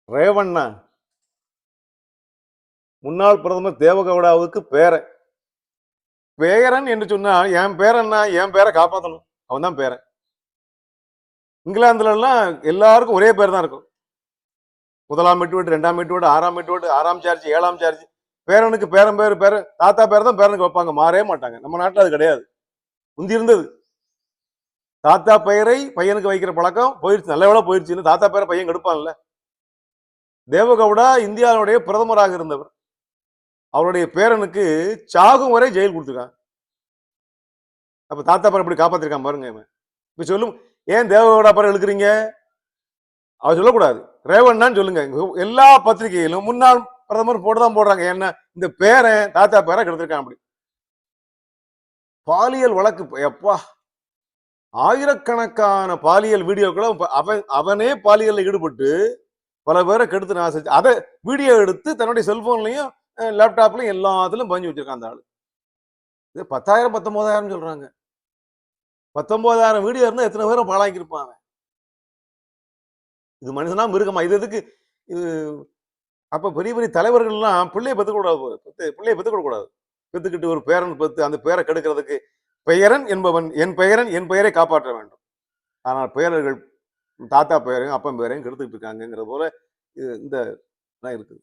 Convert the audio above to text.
ரேவண்ணா முன்னாள் பிரதமர் தேவகவுடாவுக்கு பேரன். பேரன் என்று சொன்னா என் பேரன்னா என் பேரை காப்பாற்றணும். அவன் தான் பேரன். இங்கிலாந்துல எல்லாம் எல்லாருக்கும் ஒரே பேர் தான் இருக்கும். 1ஆம் மெட்ரிவேட், 2ஆம் மெட்ரிவேட், 6ஆம் மெட்ரிவேட், 6ஆம் சார்ஜ், 7ஆம் சார்ஜ். பேரனுக்கு பேரன் பேர் பேரு தாத்தா பேர் தான் பேரனுக்கு வைப்பாங்க. மாறவே மாட்டாங்க. நம்ம நாட்டில் அது கிடையாது. முந்தி இருந்தது. தாத்தா பெயரை பையனுக்கு வைக்கிற பழக்கம் போயிருச்சு. நல்ல வேளை போயிருச்சுன்னு தாத்தா பேரை பையன் கெடுப்பான்ல. தேவகவுடா இந்தியாவுடைய பிரதமராக இருந்தவர். அவருடைய பேரனுக்கு சாகும் வரை ஜெயில் கொடுத்துருக்காங்க. அப்ப தாத்தா பேரை எப்படி காப்பாத்திருக்கான் பாருங்க. இப்ப சொல்லும், ஏன் தேவகவுடா பேரை இழுக்கிறீங்க? அவர் சொல்லக்கூடாது. ரேவண்ணான்னு சொல்லுங்க. எல்லா பத்திரிகையிலும் முன்னாள் பிரதமர் போட்டுதான் போடுறாங்க. என்ன இந்த பேரன் தாத்தா பேரை கெடுத்திருக்கான் அப்படி. பாலியல் வழக்கு எப்பா ஆயிரக்கணக்கான பாலியல் வீடியோக்களை அவனே பாலியல்ல ஈடுபட்டு பல பேரை கெடுத்து நாசம். அதை வீடியோ எடுத்து தன்னுடைய செல்போன்லயும் லேப்டாப்லயும் எல்லாத்திலும் பஞ்சு வச்சிருக்கான் அந்த ஆளு. இது 10,000 19,000 சொல்றாங்க. 19,000 வீடியோ இருந்தா எத்தனை பேரும் பாழாக்கி இருப்பாங்க. இது மனுஷனா மிருகமா? இது எதுக்கு? இது அப்ப பெரிய பெரிய தலைவர்கள் எல்லாம் பிள்ளையை பெத்துக்க கூடாது. பிள்ளையை பெத்துக்க கூடாது. பெத்துக்கிட்டு ஒரு பேரன் பெத்து அந்த பேரை கெடுக்கிறதுக்கு பெயரன் என்பவன் என் பெயரன் என் பெயரை காப்பாற்ற வேண்டும். ஆனால் பெயர்கள் தாத்தா பெயரையும் அப்பன் பெயரையும் கெடுத்துக்கிட்டு இருக்காங்கிற போல இந்த இருக்குது.